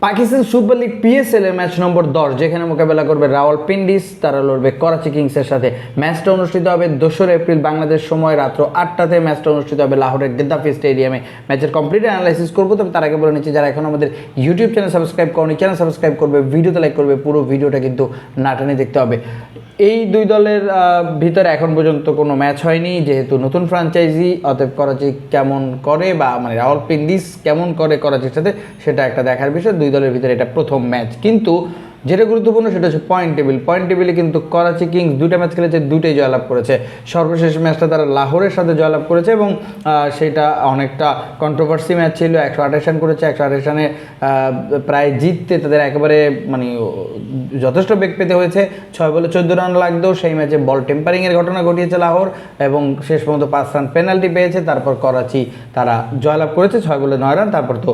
Pakistan super league PSL এর match নম্বর 10 যেখানে মোকাবেলা করবে রাওয়ালপিন্ডিজ, তারা লড়বে করাচি কিংসের সাথে। ম্যাচটা অনুষ্ঠিত হবে 2রা এপ্রিল বাংলাদেশ সময় রাত্র 8টাতে। ম্যাচটা অনুষ্ঠিত হবে লাহোরের গেদ্দাফি স্টেডিয়ামে। ম্যাচের কমপ্লিট অ্যানালাইসিস করবো, তবে তার আগে বলে নিচ্ছি যারা এখন আমাদের ইউটিউব চ্যানেল সাবস্ক্রাইব করনি, চ্যানেল সাবস্ক্রাইব করবে, ভিডিওতে লাইক করবে, পুরো ভিডিওটা কিন্তু না টেনে দেখতে হবে। এই দুই দলের ভিতরে এখন পর্যন্ত কোনো ম্যাচ হয়নি, যেহেতু নতুন ফ্র্যাঞ্চাইজি, অতএব করাচি কেমন করে বা রাওয়ালপিন্ডিজ কেমন করে করাচির সাথে সেটা একটা দেখার বিষয়। দুই দলের ভিতরে এটা প্রথম ম্যাচ, কিন্তু যেটা গুরুত্বপূর্ণ সেটা হচ্ছে পয়েন্ট টেবিলে কিন্তু করাচি কিংস 2টা ম্যাচ খেলেছে, 2টাই জয়লাভ করেছে। সর্বশেষ ম্যাচটা তারা লাহোরের সাথে জয়লাভ করেছে এবং সেটা অনেকটা কন্ট্রোভার্সি ম্যাচ ছিল। 128 রান করেছে, 128 রানে প্রায় জিততে তাদের একেবারে যথেষ্ট বেগ পেতে হয়েছে। 6 বলে 14 রান লাগতেও সেই ম্যাচে বল টেম্পারিংয়ের ঘটনা ঘটিয়েছে লাহোর এবং শেষ পর্যন্ত 5 রান পেনাল্টি পেয়েছে। তারপর করাচি তারা জয়লাভ করেছে 6 বলে 9 রান, তারপর তো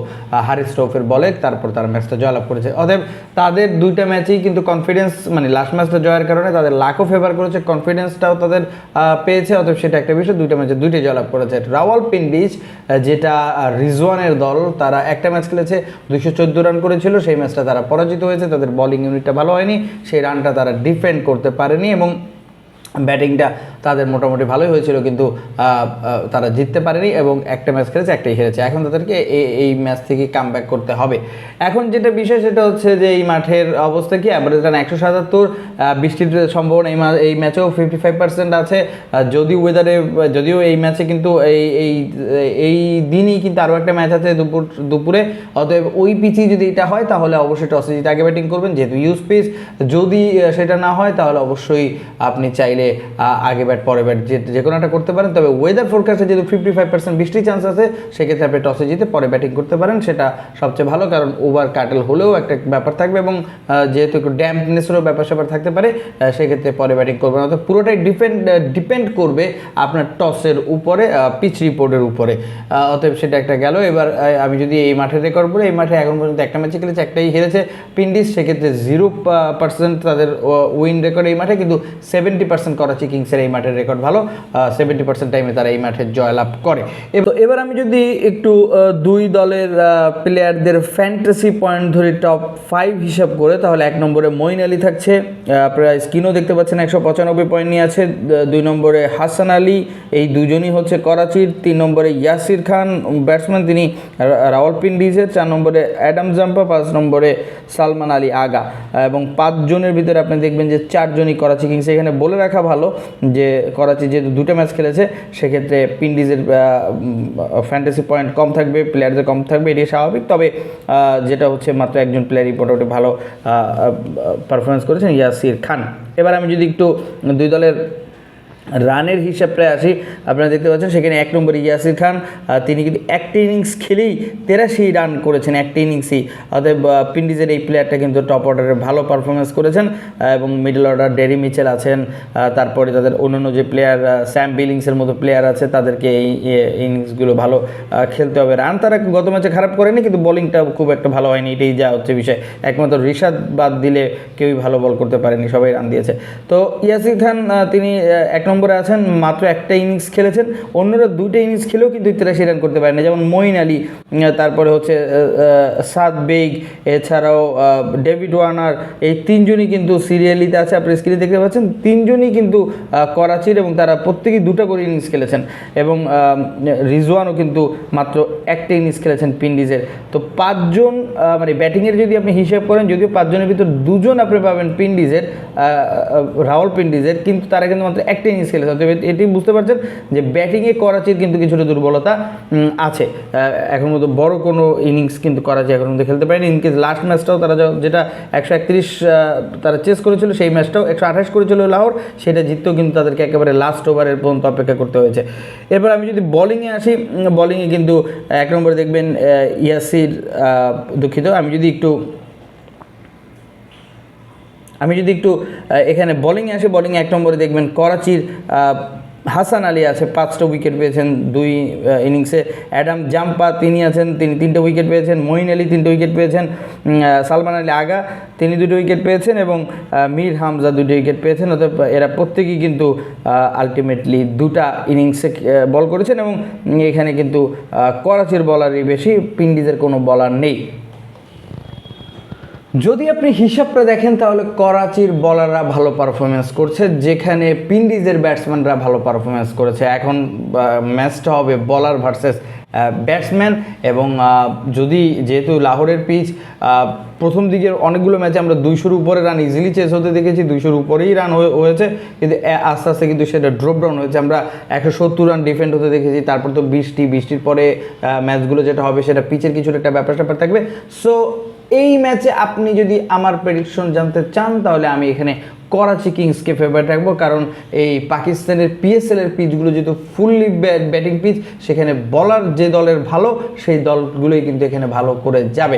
হারিস রৌফের বলে তারপর তারা ম্যাচটা জয়লাভ করেছে। অতএব তাদের দুইটা ম্যাচেই কিন্তু কনফিডেন্স, লাস্ট ম্যাচটা জয়ের কারণে তাদের লাকও ফেভার করেছে, কনফিডেন্সটাও তাদের পেয়েছে। অতএব সেটা একটা বিষয়, দুইটা ম্যাচে দুইটাই জয়লাভ করেছে। রাওয়ালপিন্ডিজ যেটা রিজওয়ানের দল, তারা একটা ম্যাচ খেলেছে, 214 রান করেছিল, সেই ম্যাচটা তারা পরাজিত হয়েছে। তাদের বোলিং ইউনিটটা ভালো হয়নি, সেই রানটা তারা ডিফেন্ড করতে পারেনি এবং ব্যাটিংটা তাদের মোটামুটি ভালোই হয়েছিল, কিন্তু তারা জিততে পারেনি এবং একটা ম্যাচ খেলেছে, একটাই হেরেছে। এখন তাদেরকে এই ম্যাচ থেকে কামব্যাক করতে হবে। এখন যেটা বিষয় সেটা হচ্ছে যে এই মাঠের অবস্থা কি, অ্যাভারেজ রান 177, বৃষ্টির সম্ভাবনা এই ম্যাচেও 55% আছে। যদিও এই ম্যাচে কিন্তু এই দিনই কিন্তু আরও একটা ম্যাচ আছে দুপুরে। অতএব ওই পিচি যদি এটা হয় তাহলে অবশ্যই টসে জিতে আগে ব্যাটিং করবেন, যেহেতু ইউজ পিচ। যদি সেটা না হয় তাহলে অবশ্যই আপনি চাইলে আগে ব্যাট পরে ব্যাট যে কোনো একটা করতে পারেন। তবে ওয়েদার ফোরকাস্টে যেহেতু 55% বৃষ্টির চান্স আছে, সেক্ষেত্রে আপনি টসে জিতে পরে ব্যাটিং করতে পারেন, সেটা সবচেয়ে ভালো। কারণ ওভার কাটেল হলেও একটা ব্যাপার থাকবে এবং যেহেতু একটু ড্যাম্পনেসেরও ব্যাপার থাকতে পারে, সেক্ষেত্রে পরে ব্যাটিং করবেন। অর্থাৎ পুরোটাই ডিপেন্ড করবে আপনার টসের উপরে, পিচ রিপোর্টের উপরে। অতএব সেটা একটা গেল। এবার আমি যদি এই মাঠের রেকর্ড বলি, এই মাঠে এখন পর্যন্ত একটা ম্যাচে খেলেছে, একটাই হেরেছে পিন্ডিজ, সেক্ষেত্রে 0% তাদের উইন রেকর্ড এই মাঠে, কিন্তু 70% করাচি কিংসের এই মাঠের রেকর্ড ভালো। 70% টাইমে তারা এই মাঠে জয়লাভ করে। এবার আমি যদি একটু দুই দলের প্লেয়ারদের ফ্যান্টাসি পয়েন্ট ধরি টপ 5 হিসাব করে, তাহলে 1 নম্বরে মঈন আলী থাকছে, আপনারা স্ক্রিনও দেখতে পাচ্ছেন, 195 পয়েন্ট নিয়ে আছে। 2 নম্বরে হাসান আলী, এই দুজনই হচ্ছে করাচির। 3 নম্বরে ইয়াসির খান ব্যাটসম্যান, তিনি রাওয়ালপিন্ডিজের। 4 নম্বরে অ্যাডাম জাম্পা, 5 নম্বরে সালমান আলী আগা। এবং 5 জনের ভিতরে আপনি দেখবেন যে 4 জনই করাচি কিংস। এখানে বলে রাখা ভালো যে করাচি যেহেতু 2টা ম্যাচ খেলেছে, সেক্ষেত্রে পিন্ডিজের ফ্যান্টাসি পয়েন্ট কম থাকবে, প্লেয়ারদের কম থাকবে, এটি স্বাভাবিক। তবে যেটা হচ্ছে মাত্র একজন প্লেয়ারই মোটামুটি ভালো পারফরমেন্স করেছেন, ইয়াসির খান। এবার আমি যদি একটু দুই দলের রানের হিসাবটায় আসি, আপনারা দেখতে পাচ্ছেন সেখানে 1 নম্বরে ইয়াসির খান, তিনি কিন্তু একটা ইনিংস খেলেই 83 রান করেছেন, একটা ইনিংসই। অতএব পিন্ডিজের এই প্লেয়ারটা কিন্তু টপ অর্ডারে ভালো পারফরমেন্স করেছেন এবং মিডল অর্ডার ডেরি মিচেল আছেন, তারপরে তাদের অন্যান্য যে প্লেয়ার স্যাম বিলিংসের মতো প্লেয়ার আছে, তাদেরকে এই ইনিংসগুলো ভালো খেলতে হবে। রান তারা গত ম্যাচে খারাপ করেনি, কিন্তু বোলিংটা খুব একটা ভালো হয়নি, এটাই যা হচ্ছে বিষয়। একমাত্র রিশাদ বাদ দিলে কেউই ভালো বল করতে পারেনি, সবাই রান দিয়েছে। তো ইয়াসির খান তিনি 1 নম্বরে আছেন, মাত্র একটা ইনিংস খেলেছেন। অন্যরা 2টা ইনিংস খেলেও কিন্তু 83 রান করতে পারেনি, যেমন মঈন আলী, তারপরে হচ্ছে সাদ বেগ, এছাড়াও ডেভিড ওয়ার্নার। এই 3 জনই কিন্তু সিরিয়ালিতে আছে, আপনি স্ক্রিনে দেখতে পাচ্ছেন। 3 জনই কিন্তু করাচির এবং তারা প্রত্যেকেই 2টা করে ইনিংস খেলেছেন। এবং রিজওয়ানও কিন্তু মাত্র একটা ইনিংস খেলেছেন পিন্ডিজের। তো 5 জন ব্যাটিংয়ের যদি আপনি হিসাব করেন, যদিও 5 জনের ভিতর 2 জন আপনি পাবেন পিন্ডিজের, রাওয়ালপিন্ডিজের, কিন্তু তারা কিন্তু মাত্র একটা ইনিংস খেলেছে। অতএব এটি বুঝতে পারছেন যে ব্যাটিংয়ে করাচির কিন্তু কিছুটা দুর্বলতা আছে। এখন মতো বড় কোনো ইনিংস কিন্তু করাচি এখন মধ্যে খেলতে পারেনি। ইনকেস লাস্ট ম্যাচটাও তারা যেটা 131 তারা চেস করেছিল, সেই ম্যাচটাও 128 করেছিল লাহোর, সেটা জিততেও কিন্তু তাদেরকে একেবারে লাস্ট ওভারের পর্যন্ত অপেক্ষা করতে হয়েছে। এরপর আমি যদি বোলিংয়ে আসি, বোলিংয়ে কিন্তু 1 নম্বরে দেখবেন ইয়াসির, দুঃখিত, আমি যদি একটু এখানে বোলিংয়ে আসি, বোলিংয়ে 1 নম্বরে দেখবেন করাচির হাসান আলী আছে, 5টা উইকেট পেয়েছেন 2 ইনিংসে। অ্যাডাম জাম্পা তিনি আছেন, তিনি 3টে উইকেট পেয়েছেন। মঈন আলী 3টে উইকেট পেয়েছেন। সালমান আলী আগা তিনি 2টো উইকেট পেয়েছেন এবং মীর হামজা 2টো উইকেট পেয়েছেন। অর্থাৎ এরা প্রত্যেকেই কিন্তু আলটিমেটলি 2টা ইনিংসে বল করেছেন এবং এখানে কিন্তু করাচির বলারই বেশি, পিন্ডিজের কোনো বলার নেই। যদি আপনি হিসাবটা দেখেন তাহলে করাচির বলাররা ভালো পারফরমেন্স করছে, যেখানে পিন্ডিজের ব্যাটসম্যানরা ভালো পারফরমেন্স করেছে। এখন ম্যাচটা হবে বলার ভার্সেস ব্যাটসম্যান, এবং যদি যেহেতু লাহোরের পিচ প্রথম দিকের অনেকগুলো ম্যাচে আমরা 200-র উপরে রান ইজিলি চেস হতে দেখেছি, 200-র উপরেই রান হয়েছে, কিন্তু আস্তে আস্তে কিন্তু সেটা ড্রপ ডাউন হয়েছে। আমরা 170 রান ডিফেন্ড হতে দেখেছি, তারপর তো বৃষ্টির পরে ম্যাচগুলো যেটা হবে সেটা পিচের কিছুটা একটা ব্যাপার থাকবে। সো এই ম্যাচে আপনি যদি আমার প্রেডিকশন জানতে চান তাহলে আমি এখানে করাচি কিংসকে ফেভারিট রাখবো, কারণ এই পাকিস্তানের পিএসএল এর পিচগুলো যেহেতু ফুললি ব্যাটিং পিচ, সেখানে বলার যে দলের ভালো সেই দলগুলোই কিন্তু এখানে ভালো করে যাবে।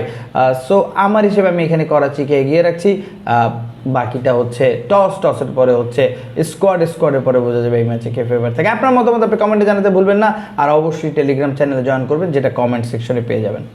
সো আমার হিসেবে আমি এখানে করাচিকে এগিয়ে রাখছি। বাকিটা হচ্ছে টসের পরে হচ্ছে স্কোয়াডের পরে বোঝা যাবে এই ম্যাচে কে ফেভারিট থাকে। আপনার মতামত আপনি কমেন্টে জানাতে ভুলবেন না, আর অবশ্যই টেলিগ্রাম চ্যানেলে জয়েন করবেন, যেটা কমেন্ট সেকশনে পেয়ে যাবেন।